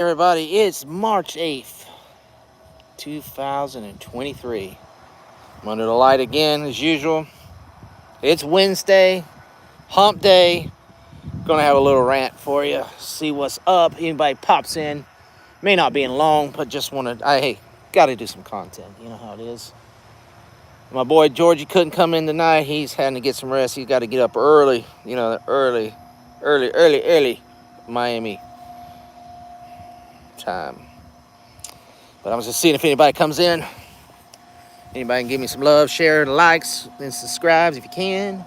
Everybody, it's March 8th, 2023. I'm under the light again, as usual. It's Wednesday, hump day. Gonna have a little rant for you, see what's up. Anybody pops in, may not be in long, but just gotta do some content. You know how it is. My boy Georgie couldn't come in tonight. He's having to get some rest. He's got to get up early, early Miami time. But I'm just seeing if anybody comes in. Anybody can give me some love, share, likes, and subscribes if you can.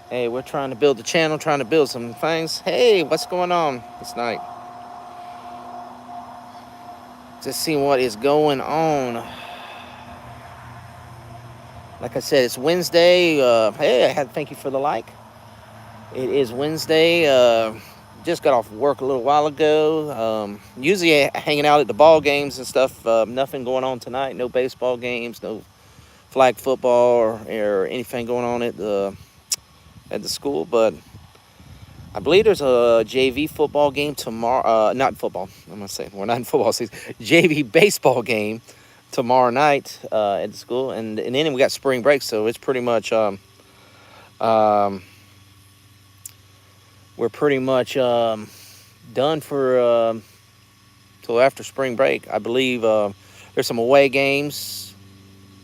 Hey, we're trying to build the channel, trying to build some things. Hey, what's going on this night? Just seeing what is going on. Like I said, it's Wednesday. Hey, I had to thank you for the like. It is Wednesday. Just got off work a little while ago. Usually hanging out at the ball games and stuff. Nothing going on tonight. No baseball games. No flag football or anything going on at the school. But I believe there's a JV football game tomorrow. Not football. I'm gonna say we're not in football season. JV baseball game tomorrow night at the school, and then we got spring break, so it's pretty much we're pretty much done for till after spring break. I believe there's some away games.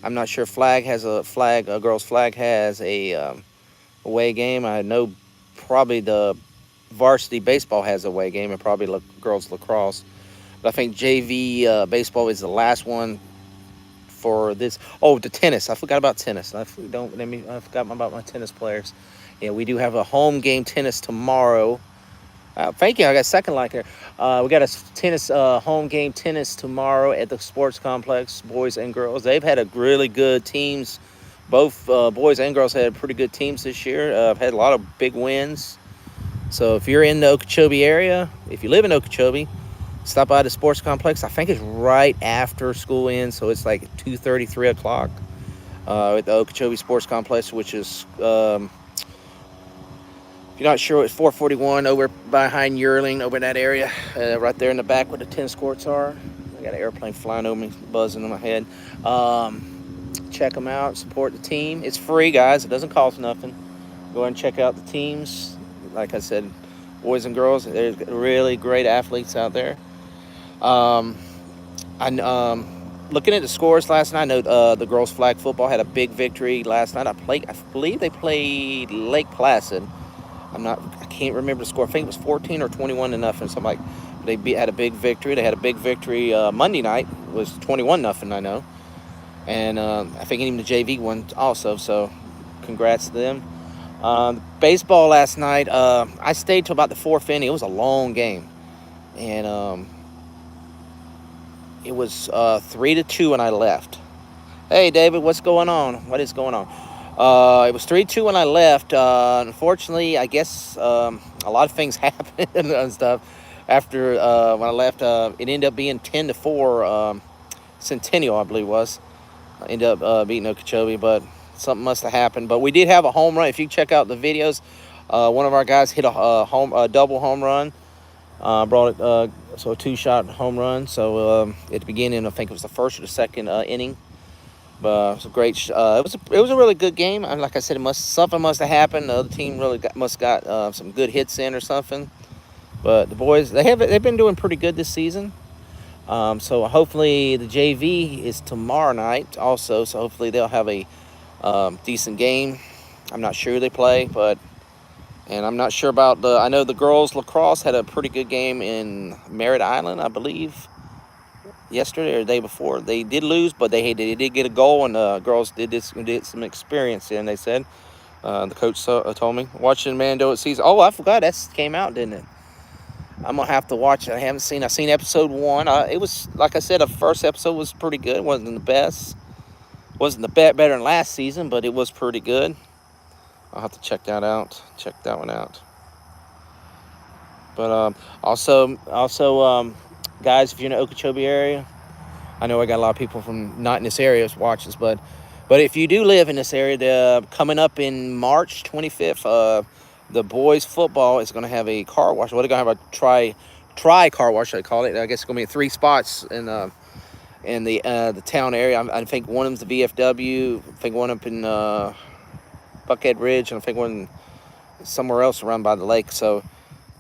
I'm not sure. A girls' flag has a away game. I know probably the varsity baseball has a away game, and probably girls lacrosse. But I think JV baseball is the last one for this. Oh, the tennis. I forgot about tennis. I forgot about my tennis players. Yeah, we do have a home game tennis tomorrow. Thank you. I got second like here. We got a tennis home game tennis tomorrow at the sports complex, boys and girls. They've had a really good teams. Both boys and girls had pretty good teams this year. Had a lot of big wins. So if you're in the Okeechobee area, if you live in Okeechobee, stop by the sports complex. I think it's right after school ends, so it's like 2:30, 3 o'clock at the Okeechobee Sports Complex, which is, if you're not sure, it's 441 over behind Yearling, over in that area, right there in the back where the tennis courts are. I got an airplane flying over me, buzzing in my head. Check them out, support the team. It's free, guys. It doesn't cost nothing. Go ahead and check out the teams. Like I said, boys and girls, there's really great athletes out there. Looking at the scores last night, I know the girls' flag football had a big victory last night. I believe they played Lake Placid. I can't remember the score. I think it was 14 or 21 to nothing. Something like. Had a big victory. They had a big victory Monday night. It was 21-0. I know, and I think even the JV won also. So, congrats to them. Baseball last night. I stayed till about the fourth inning. It was a long game, and it was 3-2 when I left. Hey, David, what's going on? What is going on? It was 3-2 when I left. Unfortunately, I guess a lot of things happened and stuff. After when I left, it ended up being 10-4. Centennial, I believe, was. Ended up beating Okeechobee, but something must have happened. But we did have a home run. If you check out the videos, one of our guys hit a double home run. Brought it so a two-shot home run. So at the beginning, I think it was the first or the second inning. But it was a great. It was a really good game. And like I said, something must have happened. The other team really must got some good hits in or something. But the boys, they've been doing pretty good this season. So hopefully the JV is tomorrow night also. So hopefully they'll have a decent game. I'm not sure who they play, and I'm not sure about I know the girls lacrosse had a pretty good game in Merritt Island, I believe, yesterday or the day before. They did lose, but they did get a goal, and the girls did some experience. And they said, the coach told me, watching Mando at season. Oh, I forgot that came out, didn't it? I'm gonna have to watch it. I've seen episode 1. It was, like I said, the first episode was pretty good. It wasn't the best. Wasn't better than last season, but it was pretty good. I'll have to check that out. Check that one out. But also, guys, if you're in the Okeechobee area, I know I got a lot of people from not in this area watch this, but if you do live in this area, coming up in March 25th, the boys football is going to have a car wash. Well, they're going to have a tri-car wash, I call it. I guess it's going to be 3 spots in the town area. I think one of them's the VFW. I think one up in Buckhead Ridge, and I think one somewhere else around by the lake. So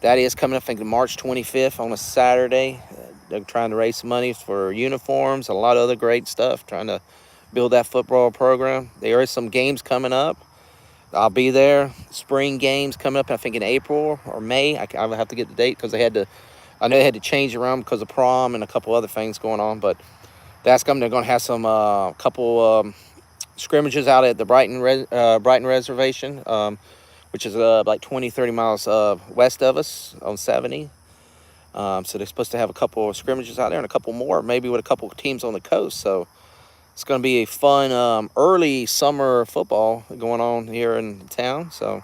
that is coming up, I think, March 25th on a Saturday. They're trying to raise some money for uniforms, a lot of other great stuff, trying to build that football program. There is some games coming up. I'll be there. Spring games coming up, I think, in April or May. I'll have to get the date because I know they had to change around because of prom and a couple other things going on. But that's coming. They're going to have some couple scrimmages out at the Brighton Reservation, which is like 20, 30 miles west of us on 70. So they're supposed to have a couple of scrimmages out there and a couple more, maybe with a couple of teams on the coast. So it's going to be a fun early summer football going on here in town. So,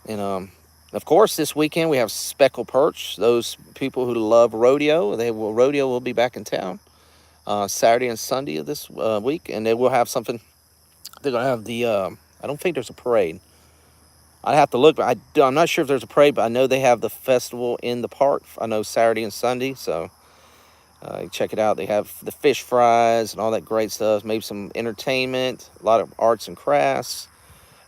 and of course, this weekend we have Speckled Perch. Those people who love rodeo, rodeo will be back in town Saturday and Sunday of this week, and they will have something. They're going to have the. I don't think there's a parade. I have to look, but I'm not sure if there's a parade, but I know they have the festival in the park. I know Saturday and Sunday, so check it out. They have the fish fries and all that great stuff. Maybe some entertainment, a lot of arts and crafts.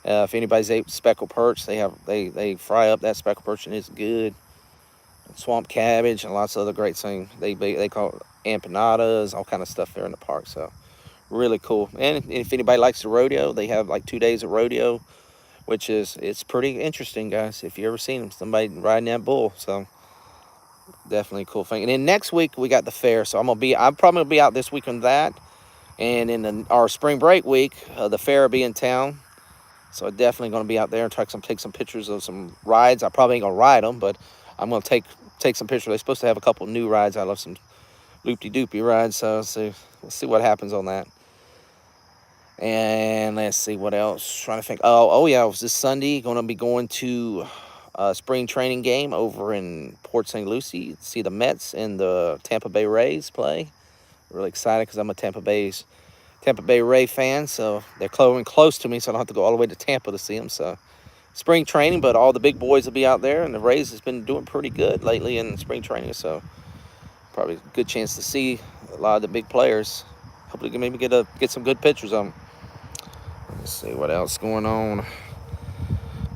If anybody's ate speckled perch, they fry up that speckled perch and it's good. Swamp cabbage and lots of other great things. They call it empanadas, all kind of stuff there in the park. So really cool. And if anybody likes the rodeo, they have like 2 days of rodeo, which it's pretty interesting, guys. If you ever seen them, somebody riding that bull. So definitely a cool thing. And then next week we got the fair. So I'm probably gonna be out this week on that. And in our spring break week, the fair will be in town. So I'm definitely gonna be out there and take some pictures of some rides. I probably ain't gonna ride them, but I'm gonna take some pictures. They're supposed to have a couple new rides. I love some loopy-doopy rides. So we'll see what happens on that. And let's see what else. Trying to think. Oh yeah, it was this Sunday. Going to be going to a spring training game over in Port St. Lucie. See the Mets and the Tampa Bay Rays play. Really excited because I'm a Tampa Bay Ray fan. So they're close to me, so I don't have to go all the way to Tampa to see them. So spring training, but all the big boys will be out there, and the Rays has been doing pretty good lately in spring training. So probably a good chance to see a lot of the big players. Hopefully, maybe get some good pictures of them. Let's see what else going on.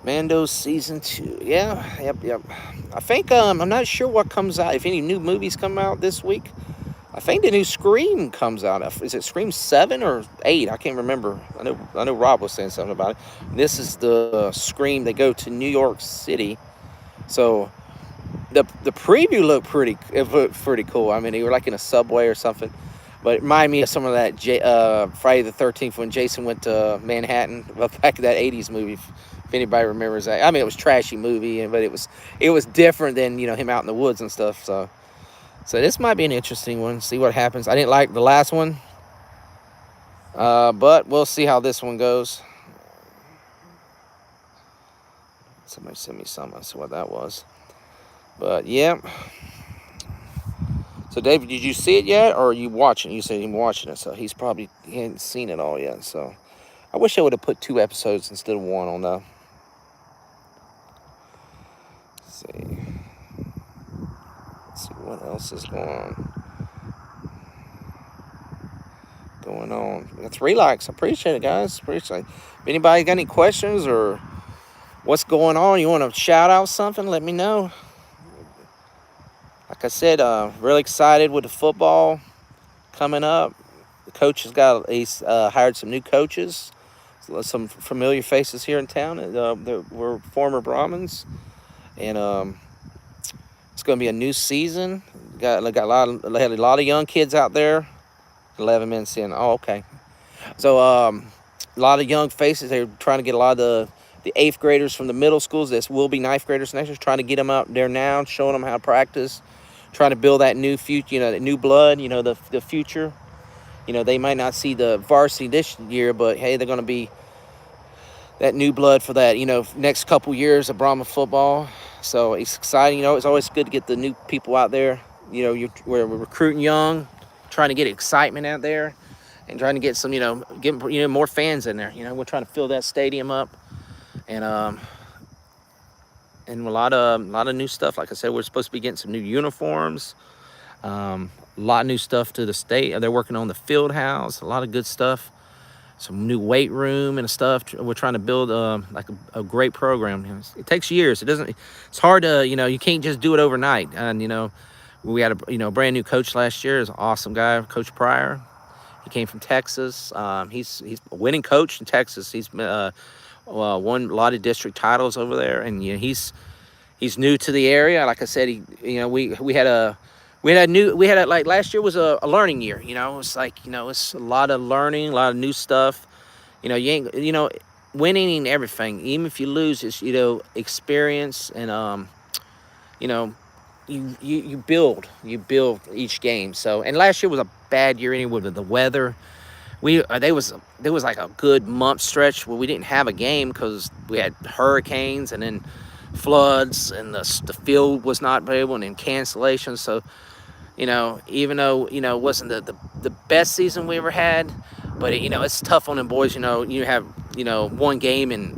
Mando season 2. Yeah, yep. I think I'm not sure what comes out. If any new movies come out this week, I think the new Scream comes out. Is it Scream 7 or 8? I can't remember. I know Rob was saying something about it. This is the Scream. They go to New York City. So the preview looked pretty cool. I mean, they were like in a subway or something. But it reminded me of some of that Friday the 13th when Jason went to Manhattan, back in that 80s movie, if anybody remembers that. I mean, it was a trashy movie, but it was different than, him out in the woods and stuff. So this might be an interesting one. See what happens. I didn't like the last one, but we'll see how this one goes. Somebody sent me something. I see what that was. But, yeah. So, David, did you see it yet, or are you watching? You said you're watching it, so he hadn't seen it all yet. So, I wish I would have put 2 episodes instead of 1 on the. Let's see what else is going on. Let's relax. I appreciate it, guys. Appreciate it. If anybody got any questions or what's going on, you want to shout out something, let me know. Like I said, really excited with the football coming up. The coach he's hired some new coaches, some familiar faces here in town. We're former Brahmins, and it's going to be a new season. Had a lot of young kids out there. 11 men saying, oh, okay. So a lot of young faces. They're trying to get a lot of the 8th graders from the middle schools. This will be 9th graders next year. Trying to get them out there now, showing them how to practice. Trying to build that new future, that new blood, the future. They might not see the varsity this year, but hey, they're going to be that new blood for that, next couple years of Brahma football. So it's exciting. It's always good to get the new people out there. We're recruiting young, trying to get excitement out there, and trying to get some, more fans in there. We're trying to fill that stadium up, and and a lot of new stuff. Like I said, we're supposed to be getting some new uniforms. A lot of new stuff to the state. They're working on the field house. A lot of good stuff. Some new weight room and stuff. We're trying to build like a great program. It takes years. It doesn't. It's hard to you can't just do it overnight. And we had a brand new coach last year. Is an awesome guy, Coach Pryor. He came from Texas. He's a winning coach in Texas. He's won a lot of district titles over there, and he's new to the area. Like I said, like last year was a learning year. It's like it's a lot of learning, a lot of new stuff. You ain't winning ain't everything. Even if you lose, it's experience and you know you build each game. So and last year was a bad year anyway with the weather. There was like a good month stretch where we didn't have a game because we had hurricanes and then floods and the field was not available and then cancellations. So even though it wasn't the best season we ever had, but it's tough on them boys. You have one game in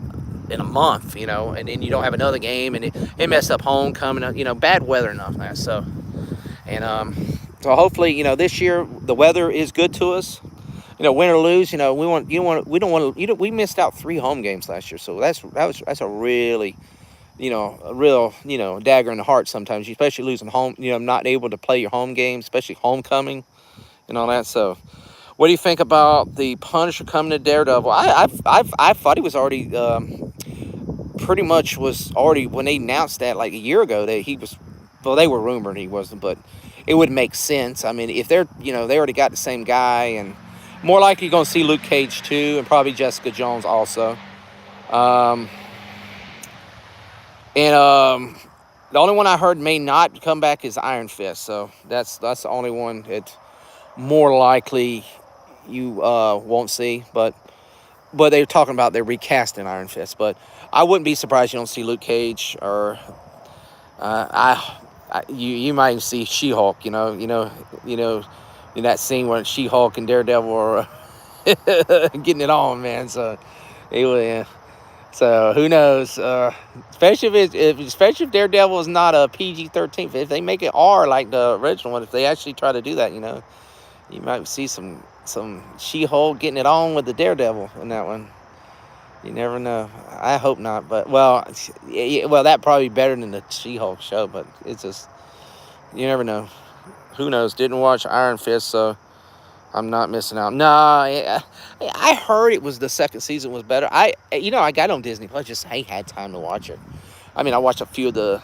a month, and then you don't have another game, and it messed up homecoming. Bad weather and all that. So hopefully this year the weather is good to us. Win or lose, we missed out 3 home games last year, so that's a really a real, dagger in the heart sometimes, especially losing home, not able to play your home games, especially homecoming and all that. So, what do you think about the Punisher coming to Daredevil? I thought he was already, pretty much was already, when they announced that like a year ago, that he was, well, they were rumored he wasn't, but it would make sense. I mean, if they're, they already got the same guy, and more likely you're going to see Luke Cage too, and probably Jessica Jones also. Um, And the only one I heard may not come back is Iron Fist. So that's the only one that more likely you won't see. But they're talking about they're recasting Iron Fist. But I wouldn't be surprised you don't see Luke Cage or you might even see She-Hulk. In that scene where She-Hulk and Daredevil are getting it on, man. So anyway. So who knows? Especially if Daredevil is not a PG-13. If they make it R like the original one, if they actually try to do that, you might see some She-Hulk getting it on with the Daredevil in that one. You never know. I hope not, but that probably be better than the She-Hulk show. But it's just you never know. Who knows? Didn't watch Iron Fist, so I'm not missing out. Nah, I heard it was the second season was better. I got on Disney Plus. Just I had time to watch it. I mean, I watched a few of the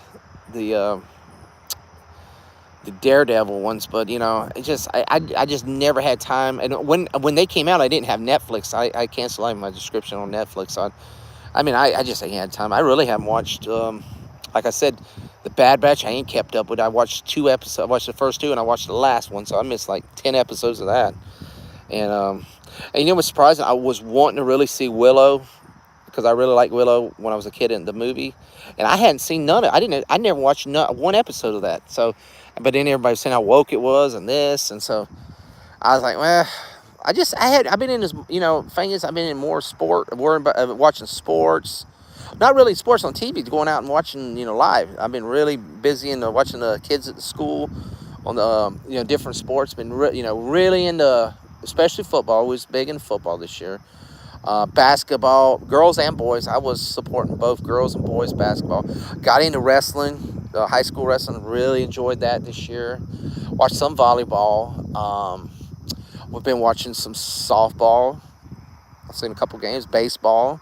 Daredevil ones, but I just never had time. And when they came out, I didn't have Netflix. I canceled my subscription on Netflix. So I just ain't had time. I really haven't watched. Like I said, the Bad Batch I ain't kept up with. I watched 2 episodes. I watched the first 2 and I watched the last one, so I missed like 10 episodes of that. And what's surprising? I was wanting to really see Willow because I really liked Willow when I was a kid in the movie, and I hadn't seen none of it. I never watched one episode of that. So, but then everybody was saying how woke it was and this, and so I was like, well, I've been in this, thing is I've been in more sport, worrying about watching sports. Not really sports on TV, going out and watching, live. I've been really busy in watching the kids at the school on the, different sports. Been, really into, especially football. Was big in football this year. Basketball, girls and boys. I was supporting both girls and boys basketball. Got into wrestling, high school wrestling. Really enjoyed that this year. Watched some volleyball. We've been watching some softball. I've seen a couple games. Baseball.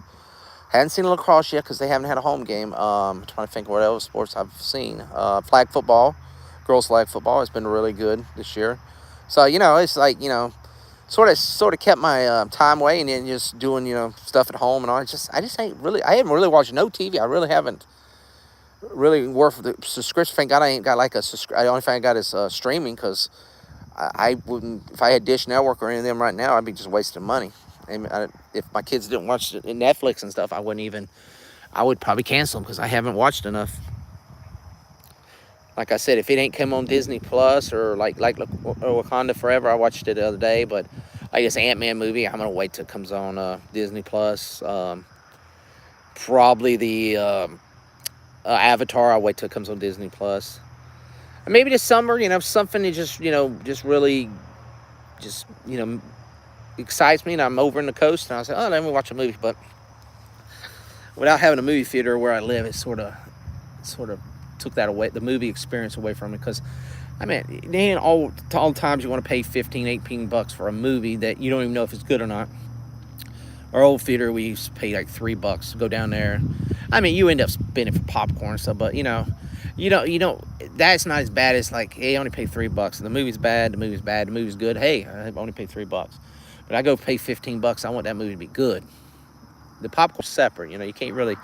Hadn't seen lacrosse yet because they haven't had a home game. I'm trying to think what else sports I've seen. Flag football, girls flag football has been really good this year. So it's like sort of kept my time away and then just doing stuff at home and all. I just ain't really. I haven't really watched no TV. I really haven't really worked for the subscription. Thank God I ain't got like a subscription. The only thing I got is streaming because I wouldn't, if I had Dish Network or any of them right now, I'd be just wasting money. And if my kids didn't watch Netflix and stuff, I would probably cancel them because I haven't watched enough. Like I said, if it ain't come on Disney Plus or like Wakanda Forever, I watched it the other day, but I guess Ant-Man movie, I'm going to wait till it comes on Disney Plus. Probably the Avatar, I'll wait till it comes on Disney Plus. And maybe this summer, something that just just really just excites me, and I'm over in the coast, and I say, oh, let me watch a movie. But without having a movie theater where I live, it sort of took that away, the movie experience away from me. Because I mean, then all times you want to pay 15, 18 bucks for a movie that you don't even know if it's good or not. Our old theater, we used to pay like $3 to go down there. I mean, you end up spending for popcorn and stuff, but you don't. That's not as bad as like, hey, I only paid $3. The movie's bad. The movie's bad. The movie's good. Hey, I only paid $3. But I go pay $15. I want that movie to be good. The popcorn's separate. You can't really.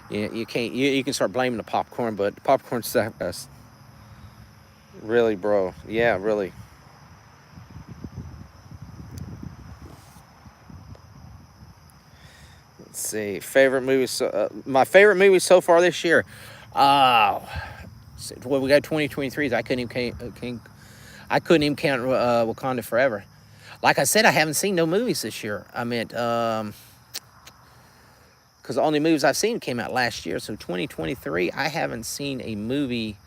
You can't. You can start blaming the popcorn, but the popcorn's separate. Really, bro. Yeah, really. Let's see. Favorite movie. My favorite movie so far this year. Oh, well, we got 2023s. I couldn't even count Wakanda Forever. Like I said, I haven't seen no movies this year. I meant because the only movies I've seen came out last year. So 2023, I haven't seen a movie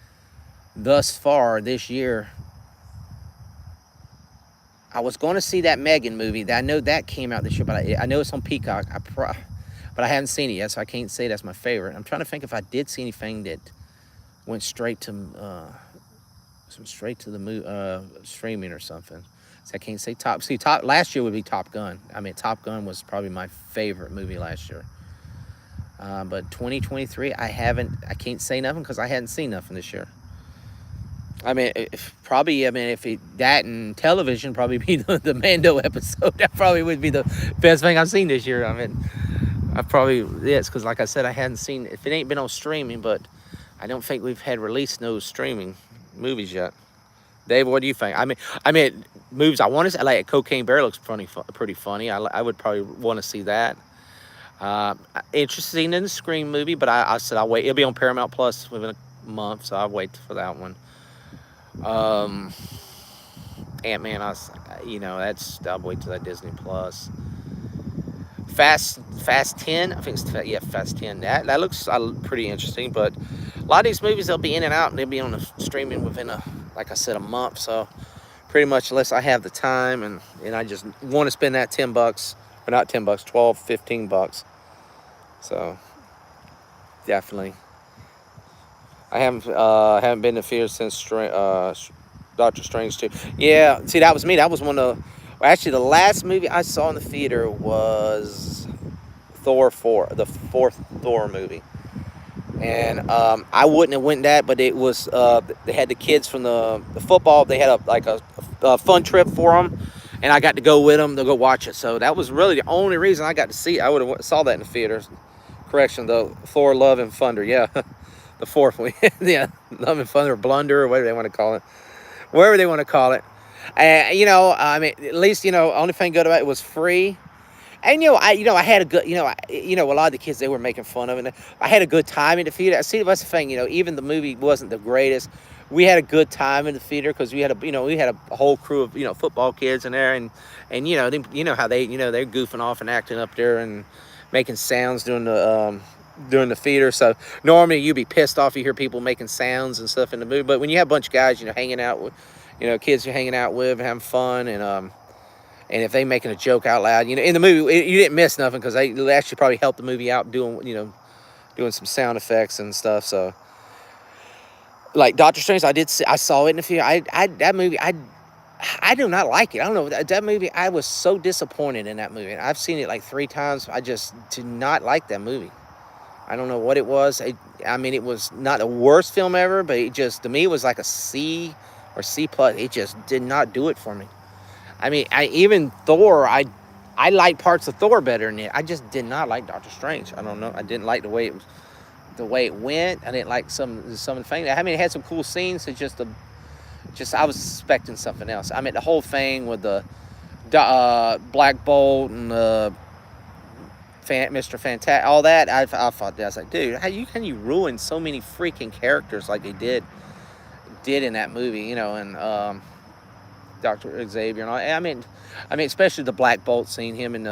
thus far this year. I was going to see that Megan movie. I know that came out this year, but I know it's on Peacock. But I haven't seen it yet, so I can't say that's my favorite. I'm trying to think if I did see anything that went straight to the streaming or something. So I can't say top. See, top last year would be Top Gun. I mean, Top Gun was probably my favorite movie last year. But 2023, I can't say nothing because I hadn't seen nothing this year. I mean, that and television probably be the Mando episode. That probably would be the best thing I've seen this year. I mean, it's because like I said, I hadn't seen, if it ain't been on streaming, but I don't think we've had released no streaming movies yet. Dave, what do you think? I mean, movies I want to see, like Cocaine Bear looks pretty funny. I would probably want to see that. Interested in the Scream movie, but I said I'll wait. It'll be on Paramount Plus within a month, so I'll wait for that one. Ant-Man, I'll wait till that Disney Plus. Fast 10, I think Fast 10. That looks pretty interesting, but a lot of these movies, they'll be in and out, and they'll be on the streaming within like I said, a month. So pretty much, unless I have the time and I just want to spend that $10, or not $10, 12, $15. So definitely, I haven't been to theater since Doctor Strange 2. Yeah, see, that was me. That was one of actually the last movie I saw in the theater was Thor 4, the fourth Thor movie. And I wouldn't have went that, but it was they had the kids from the football. They had a fun trip for them, and I got to go with them to go watch it. So that was really the only reason I got to see it. I would have saw that in the theater. Correction, the Thor Love and Thunder. Yeah, the fourth one. Yeah, Love and Thunder, Blunder, or whatever they want to call it. Wherever they want to call it. I mean, at least, only thing good about it was free. And, I had a good, a lot of the kids, they were making fun of it. I had a good time in the theater. See, that's the thing, even the movie wasn't the greatest. We had a good time in the theater because we had a whole crew of, football kids in there. And how they're goofing off and acting up there and making sounds during the theater. So normally you'd be pissed off, you hear people making sounds and stuff in the movie. But when you have a bunch of guys, hanging out with, kids you're hanging out with, having fun, and if they making a joke out loud, in the movie, you didn't miss nothing because they actually probably helped the movie out doing some sound effects and stuff. So, like Doctor Strange, I saw it in the theater. That movie, I do not like it. I don't know, that movie, I was so disappointed in that movie. I've seen it like 3 times. I just did not like that movie. I don't know what it was. It was not the worst film ever, but to me, it was like a C or C+. It just did not do it for me. I mean, even Thor, I like parts of Thor better than it. I just did not like Doctor Strange. I don't know. I didn't like the way it went. I didn't like some of the things. I mean, it had some cool scenes. It's just I was expecting something else. I mean, the whole thing with the Black Bolt and Mr. Fantastic, all that. I thought that, I was like, dude, how can you ruin so many freaking characters like they did in that movie? And Dr. Xavier and all. I mean, especially the Black Bolt scene, him and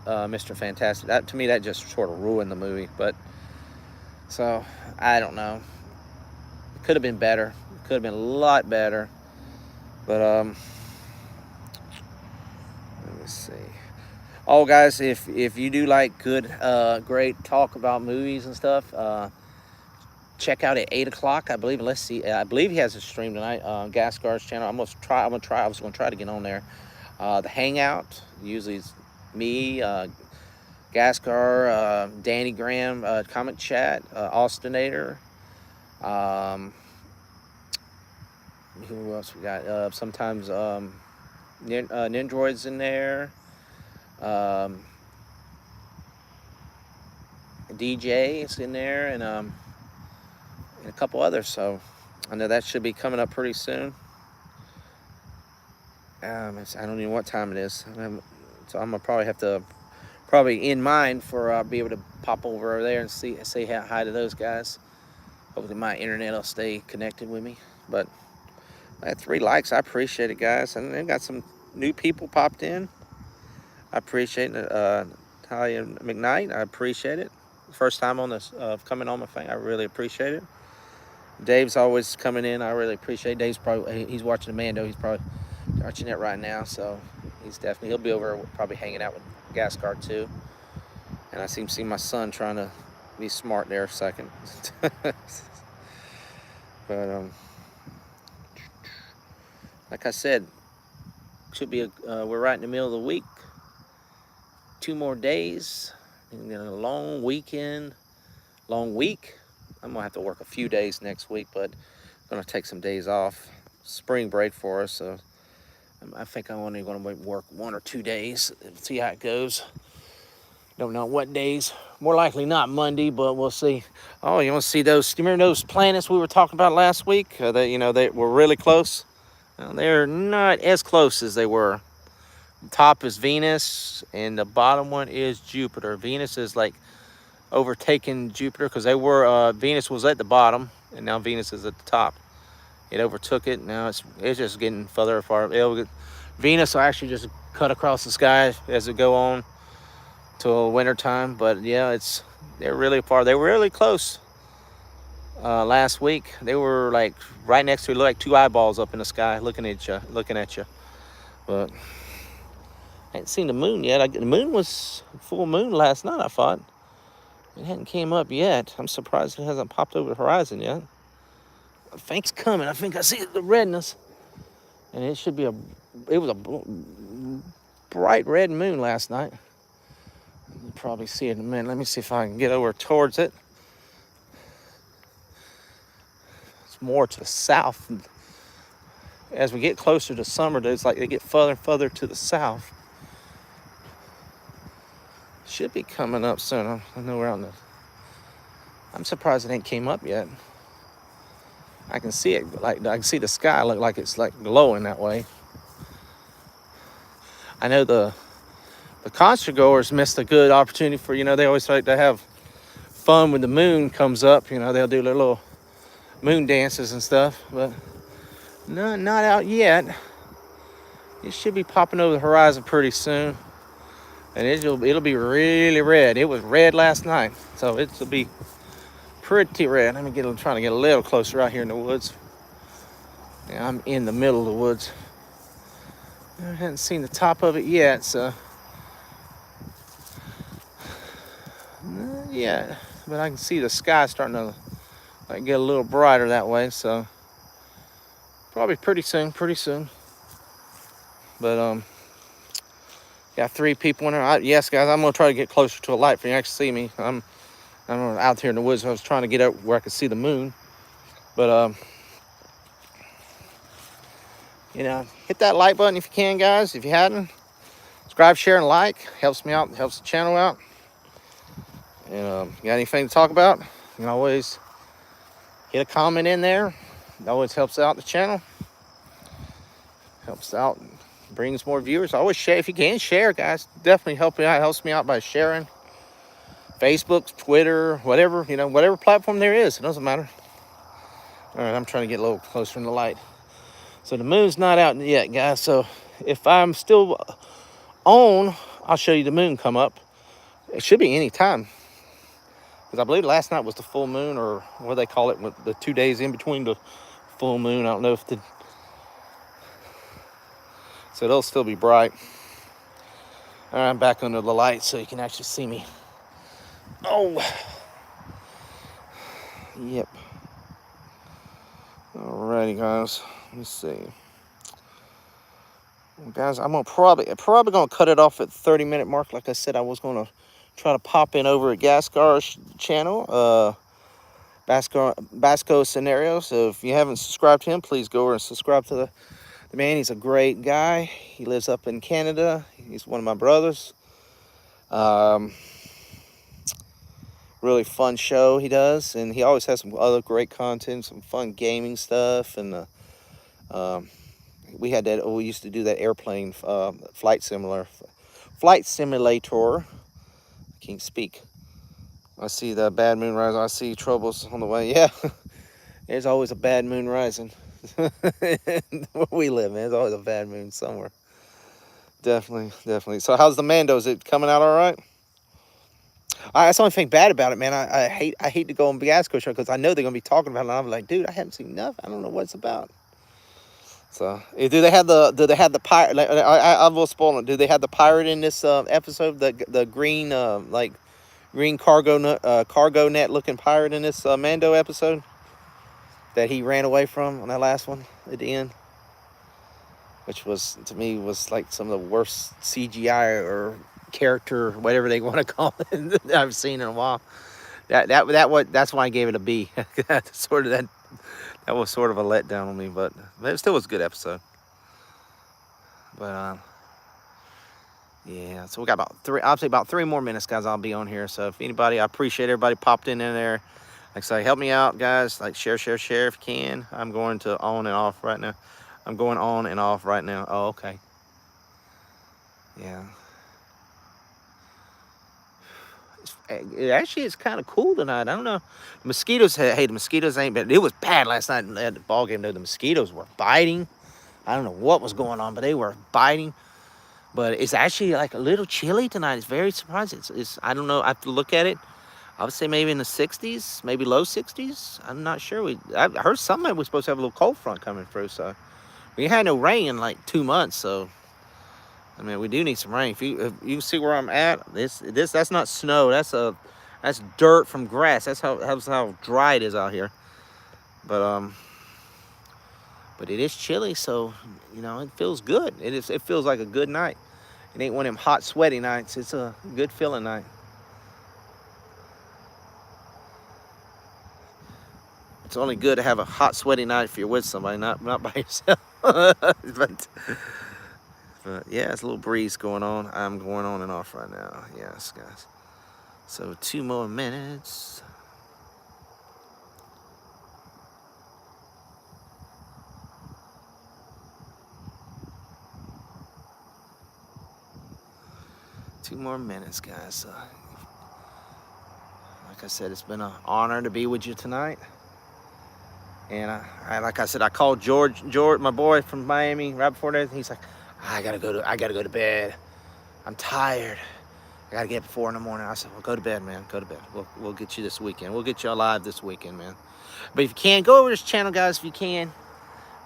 Mr. Fantastic. That, to me, that just sort of ruined the movie. But So I don't know. It could have been better. It could have been a lot better. But let me see. Oh, guys, if you do like good, great talk about movies and stuff, check out at 8 o'clock. I believe. Let's see. I believe he has a stream tonight. Gas Guard's channel. I'm gonna try. I'm gonna try. I was gonna try to get on there. The Hangout. Usually it's me, Gascar, Danny Graham, Comic Chat, Austinator. Um, who else we got? Sometimes Nindroid's in there. Um, DJ is in there, and a couple others. So I know that should be coming up pretty soon. I don't even know what time it is. So I'm gonna probably have to in mind for be able to pop over there and say hi to those guys. Hopefully my internet will stay connected with me. But I had 3 likes. I appreciate it, guys. And then got some new people popped in. I appreciate it. Talia McKnight, I appreciate it. First time on this, coming on my thing. I really appreciate it. Dave's always coming in. I really appreciate it. He's watching Amando. He's probably watching it right now. So he'll be over probably hanging out with Gas Card too. And I see my son trying to be smart there a second. But like I said, should be we're right in the middle of the week. 2 more days, and then a long weekend, long week. I'm gonna have to work a few days next week, but I'm gonna take some days off. Spring break for us, so I think I'm only gonna work 1 or 2 days. See how it goes. Don't know what days. More likely not Monday, but we'll see. Oh, you want to see those? Do you remember those planets we were talking about last week? They were really close. Well, they're not as close as they were. The top is Venus, and the bottom one is Jupiter. Venus is like overtaking Jupiter because Venus was at the bottom, and now Venus is at the top. It overtook it. Now it's just getting further apart. Venus will actually just cut across the sky as it go on till winter time. But yeah, they're really far. They were really close last week. They were like right next to it, like 2 eyeballs up in the sky looking at you. But I hadn't seen the moon yet. The moon was full moon last night, I thought. It hadn't came up yet. I'm surprised it hasn't popped over the horizon yet. I think it's coming. I think I see the redness. And it was a bright red moon last night. You'll probably see it in a minute. Let me see if I can get over towards it. It's more to the south. As we get closer to summer, it's like they get further and further to the south. Should be coming up soon. I know we're on the... I'm surprised it ain't came up yet. I can see it, like I can see the sky look like it's like glowing that way. I know the concert goers missed a good opportunity for, they always like to have fun when the moon comes up. They'll do their little moon dances and stuff, but no, not out yet. It should be popping over the horizon pretty soon, and it'll be really red. It was red last night, so it'll be pretty red. Trying to get a little closer out here in the woods. Yeah, I'm in the middle of the woods. I haven't seen the top of it yet, so not yet. But I can see the sky starting to get a little brighter that way, so probably pretty soon. But got 3 people in there. Yes, guys, I'm gonna try to get closer to a light for you to actually see me. I'm out here in the woods. I was trying to get up where I could see the moon, but hit that like button if you can, guys. If you hadn't, subscribe, share, and like. Helps me out. Helps the channel out. And you got anything to talk about? You can always hit a comment in there. It always helps out the channel. Helps out, brings more viewers. Always share if you can. Share, guys. Definitely help me out. Helps me out by sharing. Facebook, Twitter, whatever whatever platform there is. It doesn't matter. All right, I'm trying to get a little closer in the light. So the moon's not out yet, guys. So if I'm still on, I'll show you the moon come up. It should be any time. Because I believe last night was the full moon, or what they call it, the 2 days in between the full moon. I don't know if so it'll still be bright. All right, I'm back under the light so you can actually see me. Oh, yep. Alrighty, guys. Let me see. Well, guys, I'm probably gonna cut it off at the 30-minute mark. Like I said, I was gonna try to pop in over at Gascar's channel, Basco Scenario. So if you haven't subscribed to him, please go over and subscribe to the man. He's a great guy. He lives up in Canada. He's one of my brothers. Really fun show he does, and he always has some other great content, some fun gaming stuff, and we used to do that airplane flight simulator. I can't speak. I see the bad moon rising. I see troubles on the way. Yeah, there's always a bad moon rising. Where we live, man, there's always a bad moon somewhere. Definitely. So how's the Mando? Is it coming out all right? That's the only thing bad about it, man. I hate to go on Biasco show because I know they're gonna be talking about it. And I'm like, dude, I haven't seen nothing. I don't know what it's about. So, do they have the pirate? Like, I will spoil it. Do they have the pirate in this episode? The green green cargo net looking pirate in this Mando episode that he ran away from on that last one at the end, which was to me was like some of the worst CGI or character, whatever they want to call it, that I've seen in a while. That's why I gave it a B. That was sort of a letdown on me, but it still was a good episode. But yeah, so we got about 3 more minutes, guys. I'll be on here. So if anybody, I appreciate everybody popped in there. Like I say, help me out, guys. Like share if you can. I'm going to on and off right now. I'm going on and off right now. Oh, okay. Yeah. It's kind of cool tonight. I don't know. The mosquitoes ain't bad. It was bad last night at the ball game, though. The mosquitoes were biting. I don't know what was going on, but they were biting. But it's actually like a little chilly tonight. It's very surprising. It's I don't know. I have to look at it. I would say maybe in the 60s, maybe low 60s. I'm not sure. I heard somebody was supposed to have a little cold front coming through. So we had no rain in like 2 months. So I mean, we do need some rain. If you see where I'm at, that's not snow. That's dirt from grass. That's how dry it is out here. But it is chilly, so it feels good. It feels like a good night. It ain't one of them hot, sweaty nights. It's a good feeling night. It's only good to have a hot, sweaty night if you're with somebody, not by yourself. but yeah, it's a little breeze going on. I'm going on and off right now. Yes, guys. So 2 more minutes. Two more minutes, guys. Like I said, it's been an honor to be with you tonight. And like I said, I called George, my boy from Miami, right before that. He's like, I gotta go to bed. I'm tired. I gotta get up at 4 in the morning. I said, well, go to bed, man. Go to bed. We'll get you this weekend. We'll get you alive this weekend, man. But if you can, go over to this channel, guys. If you can,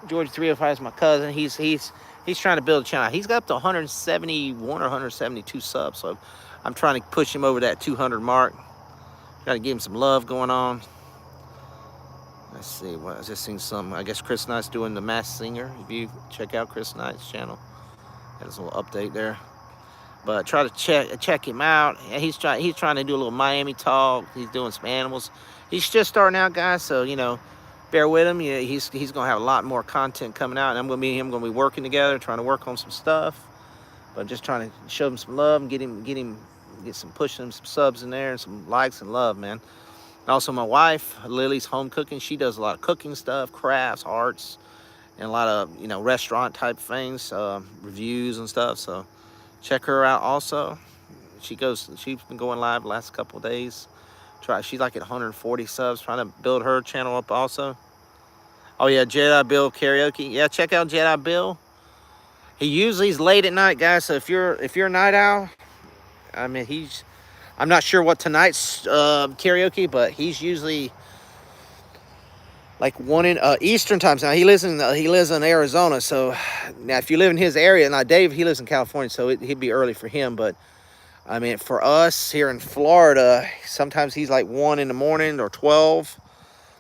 George 305 is my cousin. He's trying to build a channel. He's got up to 171 or 172 subs. So I'm trying to push him over that 200 mark. Got to give him some love going on. Let's see. Well, I just seen some. I guess Chris Knight's doing the Masked Singer. If you check out Chris Knight's channel, there's a little update there. But try to check him out. He's trying to do a little Miami talk. He's doing some animals. He's just starting out, guys. So bear with him. Yeah, he's gonna have a lot more content coming out, and I'm gonna be him gonna be working together, trying to work on some stuff. But just trying to show him some love and pushing him some subs in there and some likes and love, man. And also my wife, Lily's home cooking. She does a lot of cooking stuff, crafts, arts, and a lot of restaurant type things, reviews and stuff. So check her out also. She's been going live the last couple of days. She's like at 140 subs, trying to build her channel up also. Oh yeah, Jedi Bill Karaoke. Yeah, check out Jedi Bill. He usually is late at night, guys. So if you're a night owl, I mean I'm not sure what tonight's karaoke, but he's usually like one in Eastern times. Now he lives in Arizona, so now if you live in his area, now Dave he lives in California, so he'd be early for him. But I mean, for us here in Florida, sometimes he's like 1 in the morning or 12.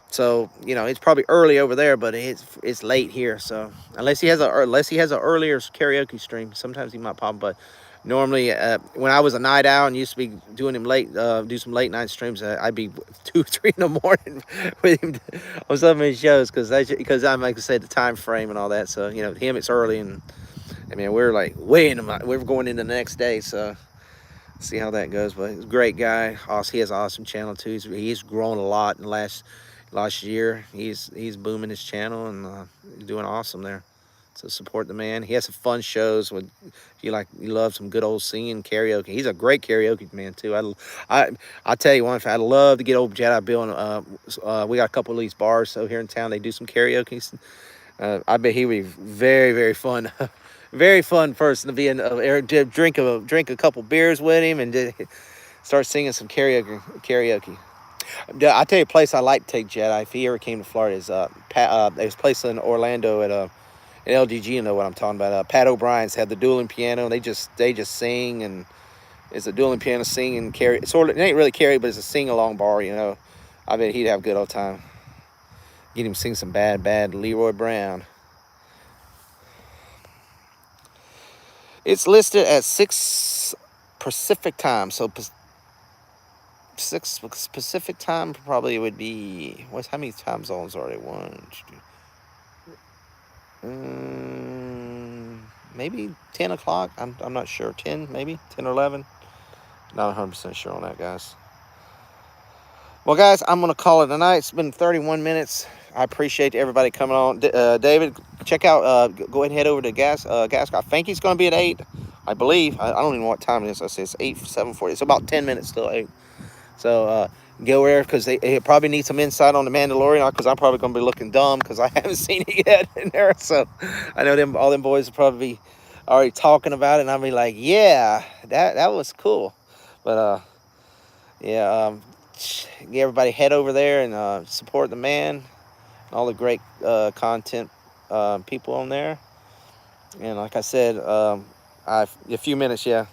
So it's probably early over there, but it's late here. So unless he has an earlier karaoke stream, sometimes he might pop. But normally, when I was a night owl and used to be doing him do some late night streams, I'd be 2, 3 in the morning with him on some of his shows because I'm like I said the time frame and all that. So him it's early, and I mean we're like we're going into the next day. So see how that goes. But he's a great guy. Also, he has an awesome channel too. He's grown a lot in the last year. He's booming his channel, and he's doing awesome there. So support the man. He has some fun shows. If you love some good old singing karaoke. He's a great karaoke man too. I'll tell you one thing. I'd love to get old Jedi Bill. And we got a couple of these bars so here in town. They do some karaoke. I bet he would be very, very fun. Very fun person to be in. Drink a couple beers with him and start singing some karaoke. I'll tell you a place I like to take Jedi if he ever came to Florida is there's a place in Orlando at LDG. You know what I'm talking about. Pat O'Brien's had the dueling piano. They just sing, and it's a dueling piano sing and carry. It ain't really carry, but it's a sing along bar. I bet he'd have a good old time. Get him sing some bad Leroy Brown. It's listed at 6 Pacific time, so 6 Pacific time probably would be how many time zones are there? Maybe 10 o'clock. I'm not sure. 10 maybe 10 or 11. Not 100% sure on that, guys. Well, guys, I'm gonna call it a night. It's been 31 minutes. I appreciate everybody coming on. David, check out. Go ahead and head over to Gas. I think he's gonna be at 8. I believe. I don't even know what time it is. I say it's 7:40. It's about 10 minutes till 8. So go there because they probably need some insight on the Mandalorian, because I'm probably gonna be looking dumb because I haven't seen it yet in there. So I know all them boys will probably be already talking about it, and I'll be like, yeah, that was cool. But yeah, everybody head over there and support the man, all the great content people on there. And like I said, a few minutes, yeah,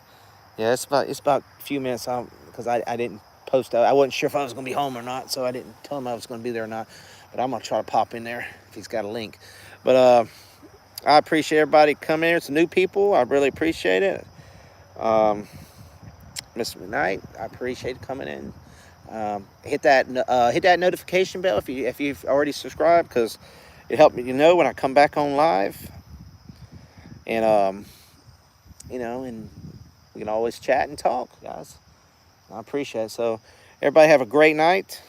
it's about a few minutes because I didn't post out. I wasn't sure if I was gonna be home or not, so I didn't tell him I was gonna be there or not. But I'm gonna try to pop in there if he's got a link. But I appreciate everybody coming here. It's new people. I really appreciate it. Mr. McKnight, I appreciate coming in. Hit that notification bell if you've already subscribed, because it helped me when I come back on live. And and we can always chat and talk, guys. I appreciate it. So everybody have a great night.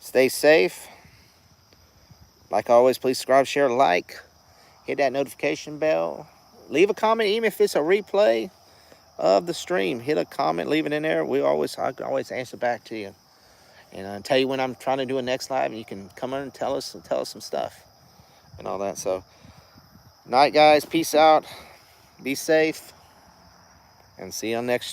Stay safe. Like always, please subscribe, share, like, hit that notification bell. Leave a comment, even if it's a replay of the stream. Hit a comment, leave it in there. I can always answer back to you. And I'll tell you when I'm trying to do a next live, and you can come on and tell us some stuff and all that. So night, guys. Peace out. Be safe. And see you on next